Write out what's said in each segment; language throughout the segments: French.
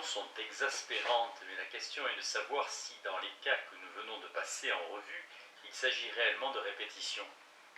sont exaspérantes, mais la question est de savoir si, dans les cas que nous venons de passer en revue, il s'agit réellement de répétition.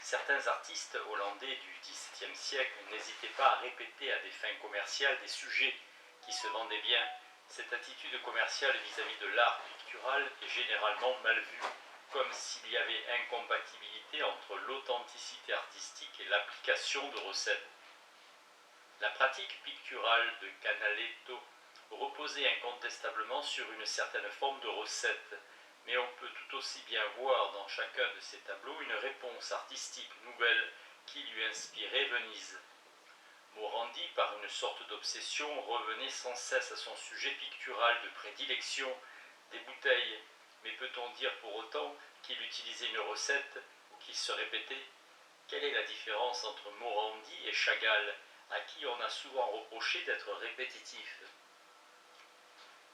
Certains artistes hollandais du XVIIe siècle n'hésitaient pas à répéter à des fins commerciales des sujets qui se vendaient bien. Cette attitude commerciale vis-à-vis de l'art pictural est généralement mal vue, comme s'il y avait incompatibilité entre l'authenticité artistique et l'application de recettes. La pratique picturale de Canaletto reposait incontestablement sur une certaine forme de recette, mais on peut tout aussi bien voir dans chacun de ces tableaux une réponse artistique nouvelle qui lui inspirait Venise. Morandi, par une sorte d'obsession, revenait sans cesse à son sujet pictural de prédilection, des bouteilles, mais peut-on dire pour autant qu'il utilisait une recette ou qu'il se répétait? Quelle est la différence entre Morandi et Chagall, à qui on a souvent reproché d'être répétitif?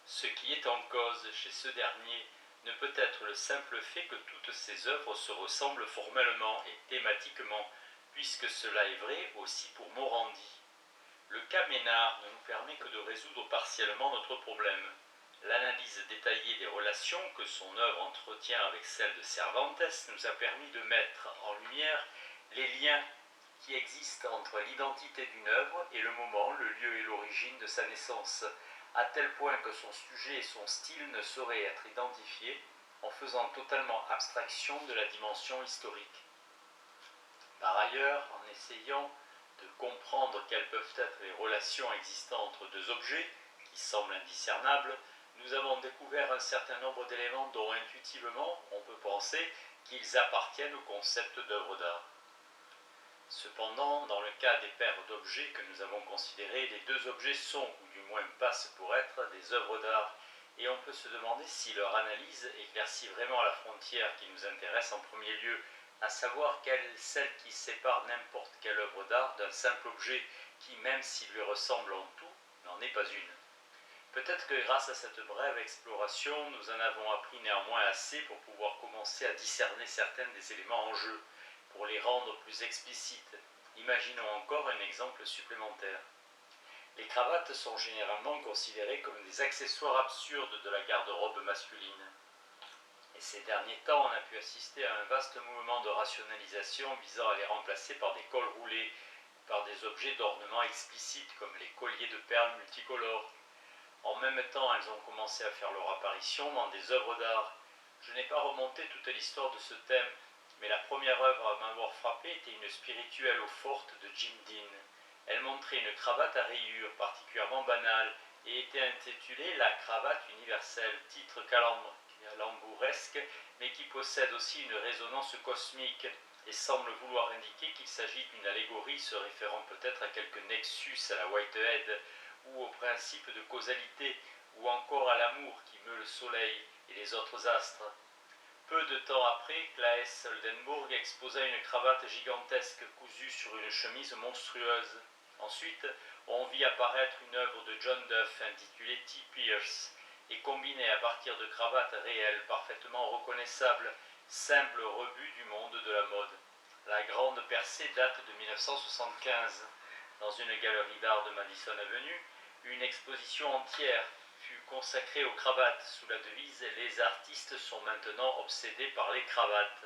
Ce qui est en cause chez ce dernier ne peut être le simple fait que toutes ses œuvres se ressemblent formellement et thématiquement, puisque cela est vrai aussi pour Morandi. Le cas Ménard ne nous permet que de résoudre partiellement notre problème. L'analyse détaillée des relations que son œuvre entretient avec celle de Cervantes nous a permis de mettre en lumière les liens qui existent entre l'identité d'une œuvre et le moment, le lieu et l'origine de sa naissance, à tel point que son sujet et son style ne sauraient être identifiés en faisant totalement abstraction de la dimension historique. Par ailleurs, en essayant de comprendre quelles peuvent être les relations existant entre deux objets, qui semblent indiscernables, nous avons découvert un certain nombre d'éléments dont intuitivement on peut penser qu'ils appartiennent au concept d'œuvre d'art. Cependant, dans le cas des paires d'objets que nous avons considérés, les deux objets sont, ou du moins passent pour être, des œuvres d'art, et on peut se demander si leur analyse éclaircit vraiment la frontière qui nous intéresse en premier lieu, à savoir quelle est celle qui sépare n'importe quelle œuvre d'art d'un simple objet qui, même s'il lui ressemble en tout, n'en est pas une. Peut-être que grâce à cette brève exploration, nous en avons appris néanmoins assez pour pouvoir commencer à discerner certains des éléments en jeu, pour les rendre plus explicites. Imaginons encore un exemple supplémentaire. Les cravates sont généralement considérées comme des accessoires absurdes de la garde-robe masculine. Et ces derniers temps, on a pu assister à un vaste mouvement de rationalisation visant à les remplacer par des cols roulés, par des objets d'ornement explicites comme les colliers de perles multicolores. En même temps, elles ont commencé à faire leur apparition dans des œuvres d'art. Je n'ai pas remonté toute l'histoire de ce thème, mais la première œuvre à m'avoir frappé était une spirituelle eau forte de Jim Dean. Elle montrait une cravate à rayures particulièrement banale et était intitulée La cravate universelle, titre calambouresque, mais qui possède aussi une résonance cosmique et semble vouloir indiquer qu'il s'agit d'une allégorie se référant peut-être à quelque nexus à la Whitehead, ou au principe de causalité, ou encore à l'amour qui meut le soleil et les autres astres. Peu de temps après, Claes Oldenburg exposa une cravate gigantesque cousue sur une chemise monstrueuse. Ensuite, on vit apparaître une œuvre de John Duff intitulée T. Pierce et combinée à partir de cravates réelles parfaitement reconnaissables, simple rebut du monde de la mode. La grande percée date de 1975. Dans une galerie d'art de Madison Avenue, une exposition entière fut consacrée aux cravates sous la devise « Les artistes sont maintenant obsédés par les cravates ».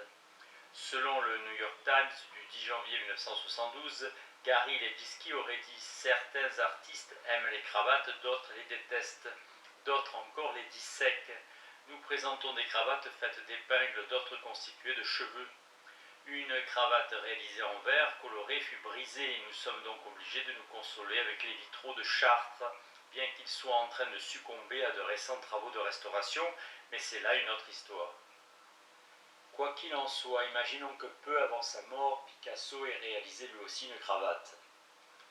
Selon le New York Times du 10 janvier 1972, Gary Levitsky aurait dit « Certains artistes aiment les cravates, d'autres les détestent, d'autres encore les dissèquent. Nous présentons des cravates faites d'épingles, d'autres constituées de cheveux. » Une cravate réalisée en verre coloré fut brisée et nous sommes donc obligés de nous consoler avec les vitraux de Chartres, bien qu'ils soient en train de succomber à de récents travaux de restauration, mais c'est là une autre histoire. Quoi qu'il en soit, imaginons que peu avant sa mort, Picasso ait réalisé lui aussi une cravate.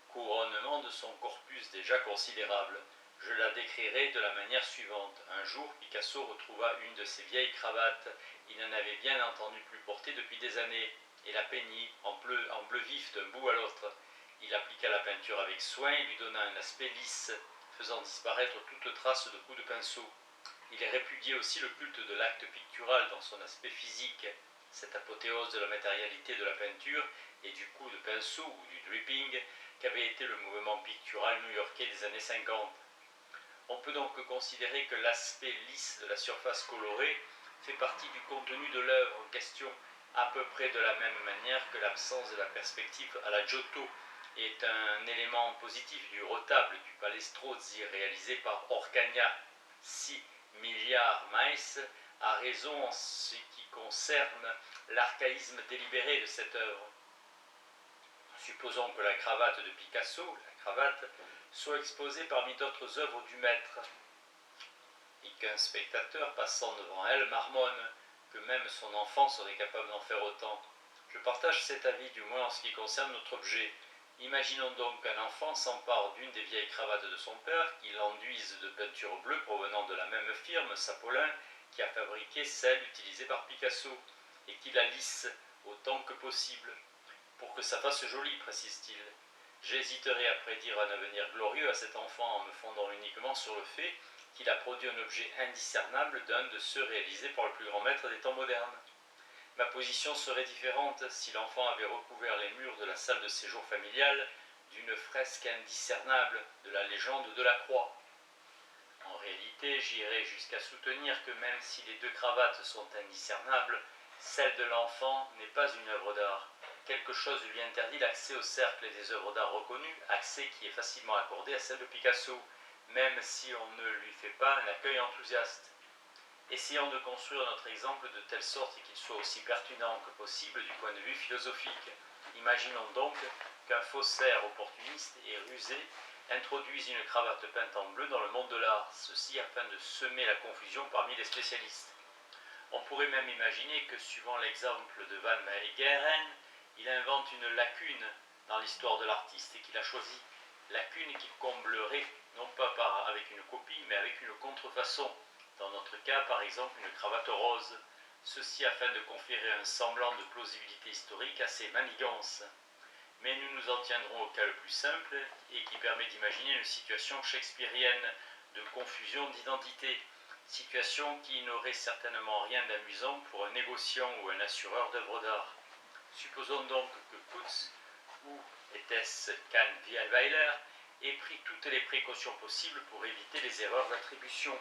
Couronnement de son corpus déjà considérable. Je la décrirai de la manière suivante. Un jour, Picasso retrouva une de ses vieilles cravates. Il n'en avait bien entendu plus porter depuis des années, et la peignit en bleu vif d'un bout à l'autre. Il appliqua la peinture avec soin et lui donna un aspect lisse, faisant disparaître toute trace de coups de pinceau. Il répudiait aussi le culte de l'acte pictural dans son aspect physique, cette apothéose de la matérialité de la peinture et du coup de pinceau ou du dripping qu'avait été le mouvement pictural new-yorkais des années 50. On peut peut donc considérer que l'aspect lisse de la surface colorée fait partie du contenu de l'œuvre en question, à peu près de la même manière que l'absence de la perspective à la Giotto est un élément positif du retable du palais Strozzi réalisé par Orcagna 6 milliards mais, a raison en ce qui concerne l'archaïsme délibéré de cette œuvre. Supposons que la cravate de Picasso, la cravate, soit exposée parmi d'autres œuvres du maître, et qu'un spectateur passant devant elle marmonne que même son enfant serait capable d'en faire autant. Je partage cet avis, du moins en ce qui concerne notre objet. Imaginons donc qu'un enfant s'empare d'une des vieilles cravates de son père, qu'il enduise de peinture bleue provenant de la même firme, Sapolin, qui a fabriqué celle utilisée par Picasso, et qu'il la lisse autant que possible. Pour que ça fasse joli, précise-t-il. J'hésiterai à prédire un avenir glorieux à cet enfant en me fondant uniquement sur le fait qu'il a produit un objet indiscernable d'un de ceux réalisés par le plus grand maître des temps modernes. Ma position serait différente si l'enfant avait recouvert les murs de la salle de séjour familiale d'une fresque indiscernable de la légende de la croix. En réalité, j'irais jusqu'à soutenir que même si les deux cravates sont indiscernables, celle de l'enfant n'est pas une œuvre d'art. Quelque chose lui interdit l'accès au cercle des œuvres d'art reconnues, accès qui est facilement accordé à celle de Picasso, même si on ne lui fait pas un accueil enthousiaste. Essayons de construire notre exemple de telle sorte qu'il soit aussi pertinent que possible du point de vue philosophique. Imaginons donc qu'un faussaire opportuniste et rusé introduise une cravate peinte en bleu dans le monde de l'art, ceci afin de semer la confusion parmi les spécialistes. On pourrait même imaginer que, suivant l'exemple de Van Meegeren, il invente une lacune dans l'histoire de l'artiste et qu'il a choisi, lacune qu'il comblerait non pas avec une copie, mais avec une contrefaçon. Dans notre cas, par exemple, une cravate rose. Ceci afin de conférer un semblant de plausibilité historique à ces manigances. Mais nous nous en tiendrons au cas le plus simple et qui permet d'imaginer une situation shakespearienne de confusion d'identité. Situation qui n'aurait certainement rien d'amusant pour un négociant ou un assureur d'œuvres d'art. Supposons donc que Kutz, ou était-ce Kahnweiler, ait pris toutes les précautions possibles pour éviter les erreurs d'attribution,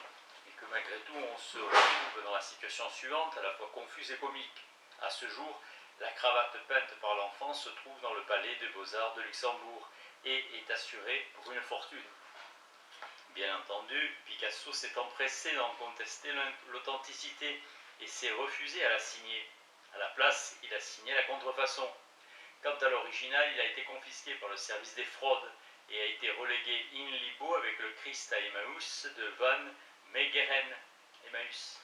et que malgré tout on se retrouve dans la situation suivante, à la fois confuse et comique. À ce jour, la cravate peinte par l'enfant se trouve dans le palais des Beaux-Arts de Luxembourg et est assurée pour une fortune. Bien entendu, Picasso s'est empressé d'en contester l'authenticité et s'est refusé à la signer. À la place, il a signé la contrefaçon. Quant à l'original, il a été confisqué par le service des fraudes et a été relégué in libo avec le Christ à Emmaüs de Van Meegeren, Emmaüs,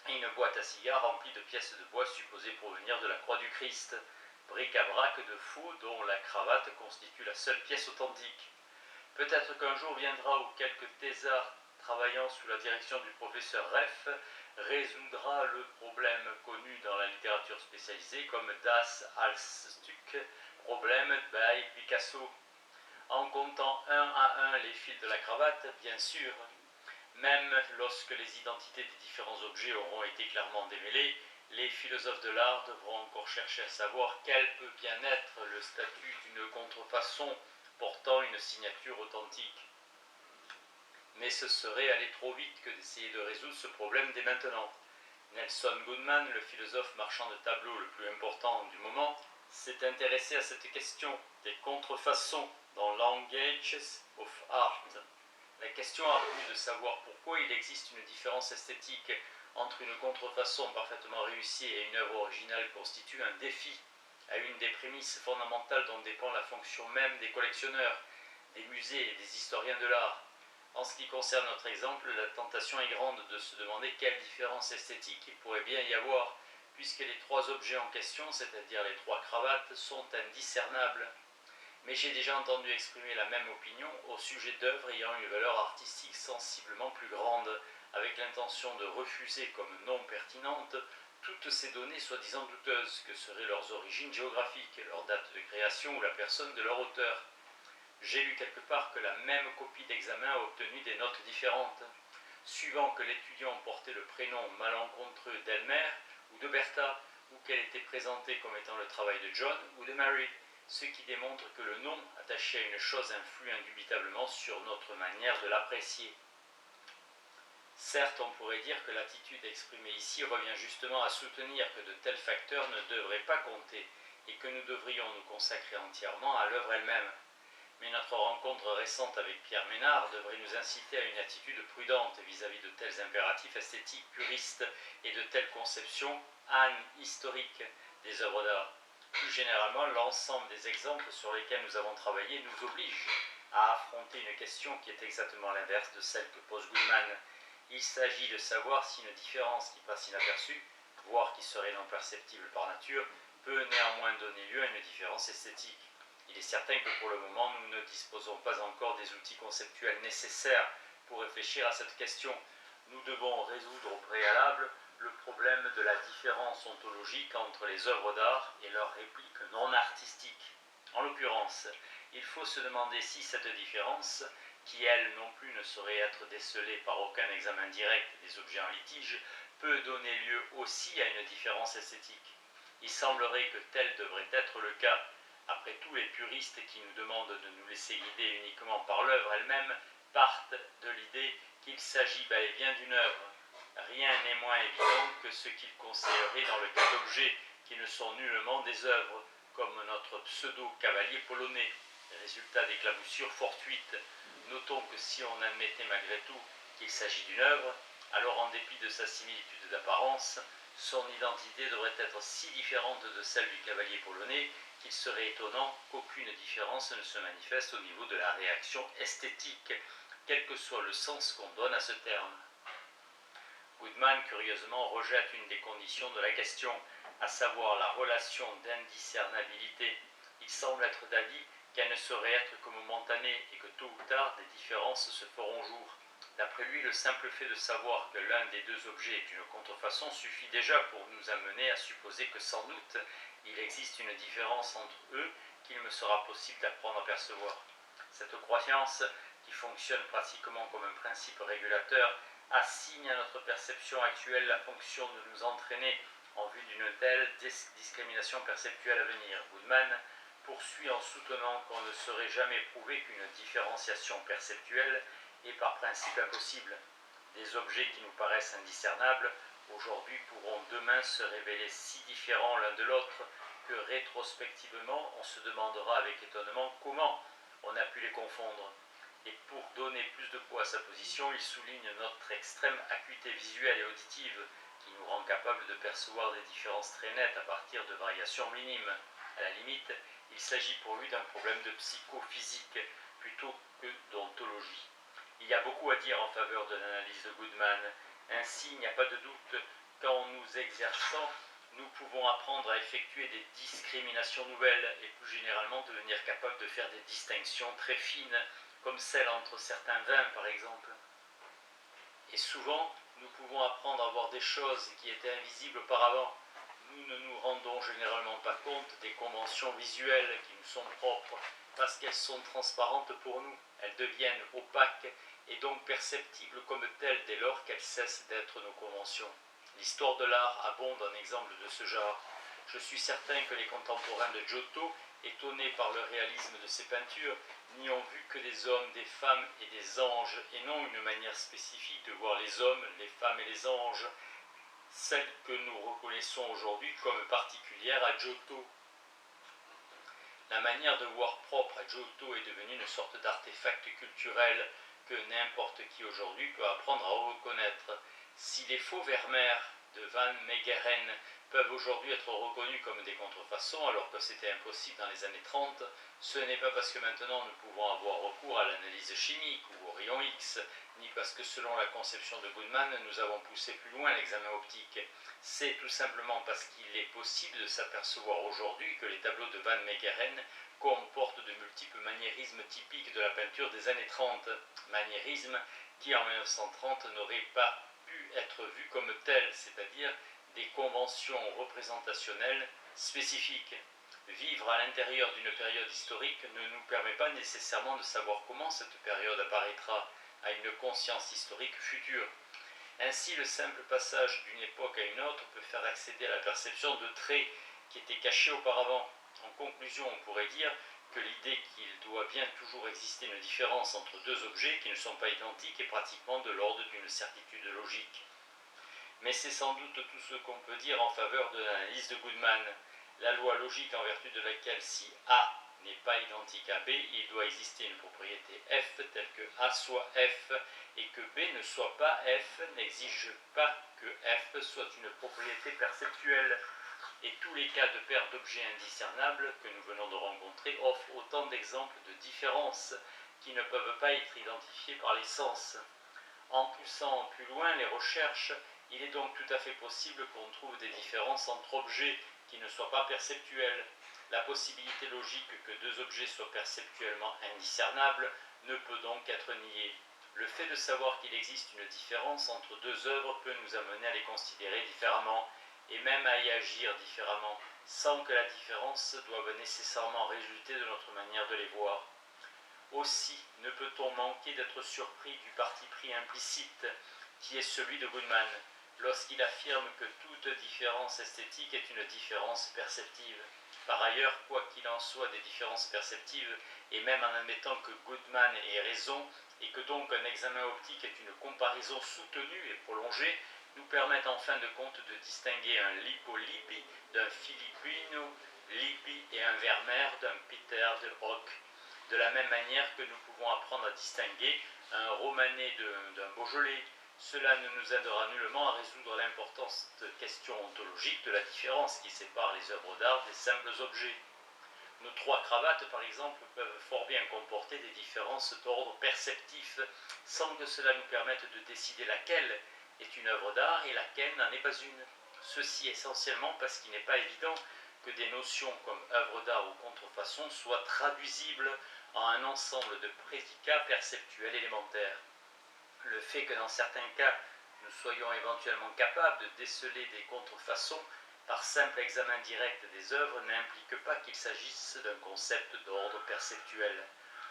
et une boîte à cigares remplie de pièces de bois supposées provenir de la croix du Christ, bric-à-brac de faux dont la cravate constitue la seule pièce authentique. Peut-être qu'un jour viendra où quelques thésards travaillant sous la direction du professeur Reff résoudra le problème connu dans la littérature spécialisée comme Das Halsstück, problème by Picasso. En comptant un à un les fils de la cravate, bien sûr, même lorsque les identités des différents objets auront été clairement démêlées, les philosophes de l'art devront encore chercher à savoir quel peut bien être le statut d'une contrefaçon portant une signature authentique. Mais ce serait aller trop vite que d'essayer de résoudre ce problème dès maintenant. Nelson Goodman, le philosophe marchand de tableaux le plus important du moment, s'est intéressé à cette question des contrefaçons dans Languages of Art. La question argue de savoir pourquoi il existe une différence esthétique entre une contrefaçon parfaitement réussie et une œuvre originale constitue un défi à une des prémices fondamentales dont dépend la fonction même des collectionneurs, des musées et des historiens de l'art. En ce qui concerne notre exemple, la tentation est grande de se demander quelle différence esthétique il pourrait bien y avoir, puisque les trois objets en question, c'est-à-dire les trois cravates, sont indiscernables. Mais j'ai déjà entendu exprimer la même opinion au sujet d'œuvres ayant une valeur artistique sensiblement plus grande, avec l'intention de refuser comme non pertinentes toutes ces données soi-disant douteuses, que seraient leurs origines géographiques, leur date de création ou la personne de leur auteur. J'ai lu quelque part que la même copie d'examen a obtenu des notes différentes, suivant que l'étudiant portait le prénom malencontreux d'Elmer ou de Bertha, ou qu'elle était présentée comme étant le travail de John ou de Mary, ce qui démontre que le nom attaché à une chose influe indubitablement sur notre manière de l'apprécier. Certes, on pourrait dire que l'attitude exprimée ici revient justement à soutenir que de tels facteurs ne devraient pas compter et que nous devrions nous consacrer entièrement à l'œuvre elle-même. Mais notre rencontre récente avec Pierre Ménard devrait nous inciter à une attitude prudente vis-à-vis de tels impératifs esthétiques puristes et de telles conceptions historiques des œuvres d'art. Plus généralement, l'ensemble des exemples sur lesquels nous avons travaillé nous oblige à affronter une question qui est exactement l'inverse de celle que pose Goodman. Il s'agit de savoir si une différence qui passe inaperçue, voire qui serait non perceptible par nature, peut néanmoins donner lieu à une différence esthétique. Il est certain que pour le moment, nous ne disposons pas encore des outils conceptuels nécessaires pour réfléchir à cette question. Nous devons résoudre au préalable le problème de la différence ontologique entre les œuvres d'art et leurs répliques non artistiques. En l'occurrence, il faut se demander si cette différence, qui elle non plus ne saurait être décelée par aucun examen direct des objets en litige, peut donner lieu aussi à une différence esthétique. Il semblerait que tel devrait être le cas. Après tout, les puristes qui nous demandent de nous laisser guider uniquement par l'œuvre elle-même partent de l'idée qu'il s'agit bel et bien d'une œuvre. Rien n'est moins évident que ce qu'ils conseilleraient dans le cas d'objets qui ne sont nullement des œuvres, comme notre pseudo-cavalier polonais. Résultat d'éclaboussures fortuites. Notons que si on admettait malgré tout qu'il s'agit d'une œuvre, alors en dépit de sa similitude d'apparence, son identité devrait être si différente de celle du cavalier polonais qu'il serait étonnant qu'aucune différence ne se manifeste au niveau de la réaction esthétique, quel que soit le sens qu'on donne à ce terme. Goodman, curieusement, rejette une des conditions de la question, à savoir la relation d'indiscernabilité. Il semble être d'avis qu'elle ne saurait être que momentanée et que tôt ou tard des différences se feront jour. D'après lui, le simple fait de savoir que l'un des deux objets est une contrefaçon suffit déjà pour nous amener à supposer que sans doute il existe une différence entre eux qu'il me sera possible d'apprendre à percevoir. Cette croyance, qui fonctionne pratiquement comme un principe régulateur, assigne à notre perception actuelle la fonction de nous entraîner en vue d'une telle discrimination perceptuelle à venir. Goodman poursuit en soutenant qu'on ne saurait jamais prouver qu'une différenciation perceptuelle est par principe impossible. Des objets qui nous paraissent indiscernables aujourd'hui pourront demain se révéler si différents l'un de l'autre que rétrospectivement on se demandera avec étonnement comment on a pu les confondre. Et pour donner plus de poids à sa position, il souligne notre extrême acuité visuelle et auditive qui nous rend capables de percevoir des différences très nettes à partir de variations minimes. À la limite, il s'agit pour lui d'un problème de psychophysique plutôt que d'ontologie. Il y a beaucoup à dire en faveur de l'analyse de Goodman. Ainsi, il n'y a pas de doute qu'en nous exerçant, nous pouvons apprendre à effectuer des discriminations nouvelles et plus généralement devenir capables de faire des distinctions très fines, comme celle entre certains vins par exemple. Et souvent, nous pouvons apprendre à voir des choses qui étaient invisibles auparavant. Nous ne nous rendons généralement pas compte des conventions visuelles qui nous sont propres, parce qu'elles sont transparentes pour nous. Elles deviennent opaques et donc perceptibles comme telles dès lors qu'elles cessent d'être nos conventions. L'histoire de l'art abonde en exemples de ce genre. Je suis certain que les contemporains de Giotto, étonnés par le réalisme de ses peintures, n'y ont vu que des hommes, des femmes et des anges, et non une manière spécifique de voir les hommes, les femmes et les anges, celle que nous reconnaissons aujourd'hui comme particulière à Giotto. La manière de voir propre à Giotto est devenue une sorte d'artefact culturel que n'importe qui aujourd'hui peut apprendre à reconnaître. Si les faux Vermeer de Van Meegeren peuvent aujourd'hui être reconnus comme des contrefaçons alors que c'était impossible dans les années 30, ce n'est pas parce que maintenant nous pouvons avoir recours à l'analyse chimique ou au rayon X, ni parce que selon la conception de Goodman, nous avons poussé plus loin l'examen optique. C'est tout simplement parce qu'il est possible de s'apercevoir aujourd'hui que les tableaux de Van Meegeren comportent de multiples maniérismes typiques de la peinture des années 30, maniérismes qui en 1930 n'auraient pas pu être vus comme tels, c'est-à-dire des conventions représentationnelles spécifiques. Vivre à l'intérieur d'une période historique ne nous permet pas nécessairement de savoir comment cette période apparaîtra à une conscience historique future. Ainsi, le simple passage d'une époque à une autre peut faire accéder à la perception de traits qui étaient cachés auparavant. En conclusion, on pourrait dire que l'idée qu'il doit bien toujours exister une différence entre deux objets qui ne sont pas identiques est pratiquement de l'ordre d'une certitude logique. Mais c'est sans doute tout ce qu'on peut dire en faveur de l'analyse de Goodman, la loi logique en vertu de laquelle si A n'est pas identique à B, il doit exister une propriété F telle que A soit F et que B ne soit pas F n'exige pas que F soit une propriété perceptuelle. Et tous les cas de paires d'objets indiscernables que nous venons de rencontrer offrent autant d'exemples de différences qui ne peuvent pas être identifiées par les sens. En poussant plus loin les recherches, il est donc tout à fait possible qu'on trouve des différences entre objets qui ne soient pas perceptuels. La possibilité logique que deux objets soient perceptuellement indiscernables ne peut donc être niée. Le fait de savoir qu'il existe une différence entre deux œuvres peut nous amener à les considérer différemment, et même à y agir différemment, sans que la différence doive nécessairement résulter de notre manière de les voir. Aussi, ne peut-on manquer d'être surpris du parti pris implicite, qui est celui de Goodman, lorsqu'il affirme que toute différence esthétique est une différence perceptive. Par ailleurs, quoi qu'il en soit des différences perceptives, et même en admettant que Goodman ait raison, et que donc un examen optique est une comparaison soutenue et prolongée, nous permettent en fin de compte de distinguer un Lippo-Lippi d'un Filippino-Lippi et un Vermeer d'un Peter de Hock. De la même manière que nous pouvons apprendre à distinguer un Romanet d'un Beaujolais, cela ne nous aidera nullement à résoudre l'importante question ontologique de la différence qui sépare les œuvres d'art des simples objets. Nos trois cravates, par exemple, peuvent fort bien comporter des différences d'ordre perceptif, sans que cela nous permette de décider laquelle est une œuvre d'art et laquelle n'en est pas une. Ceci essentiellement parce qu'il n'est pas évident que des notions comme œuvre d'art ou contrefaçon soient traduisibles en un ensemble de prédicats perceptuels élémentaires. Le fait que dans certains cas, nous soyons éventuellement capables de déceler des contrefaçons par simple examen direct des œuvres n'implique pas qu'il s'agisse d'un concept d'ordre perceptuel.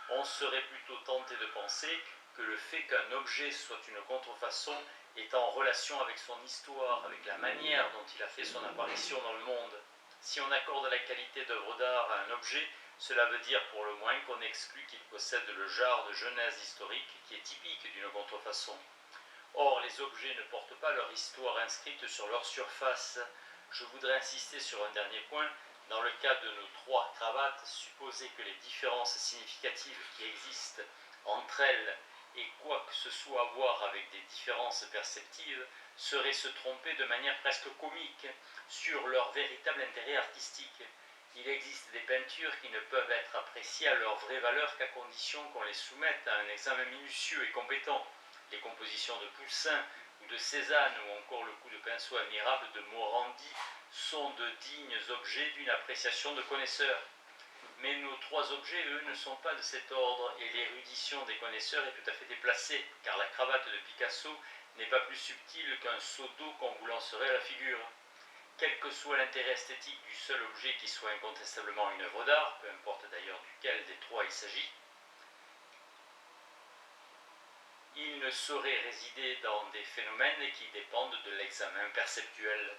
On serait plutôt tenté de penser que le fait qu'un objet soit une contrefaçon est en relation avec son histoire, avec la manière dont il a fait son apparition dans le monde. Si on accorde la qualité d'œuvre d'art à un objet, cela veut dire pour le moins qu'on exclut qu'il possède le genre de genèse historique qui est typique d'une contrefaçon. Or, les objets ne portent pas leur histoire inscrite sur leur surface. Je voudrais insister sur un dernier point. Dans le cas de nos trois cravates, supposer que les différences significatives qui existent entre elles et quoi que ce soit à voir avec des différences perceptives serait se tromper de manière presque comique sur leur véritable intérêt artistique. Il existe des peintures qui ne peuvent être appréciées à leur vraie valeur qu'à condition qu'on les soumette à un examen minutieux et compétent. Les compositions de Poussin ou de Cézanne ou encore le coup de pinceau admirable de Morandi sont de dignes objets d'une appréciation de connaisseurs. Mais nos trois objets, eux, ne sont pas de cet ordre et l'érudition des connaisseurs est tout à fait déplacée, car la cravate de Picasso n'est pas plus subtile qu'un seau d'eau qu'on vous lancerait à la figure. Quel que soit l'intérêt esthétique du seul objet qui soit incontestablement une œuvre d'art, peu importe d'ailleurs duquel des trois il s'agit, il ne saurait résider dans des phénomènes qui dépendent de l'examen perceptuel.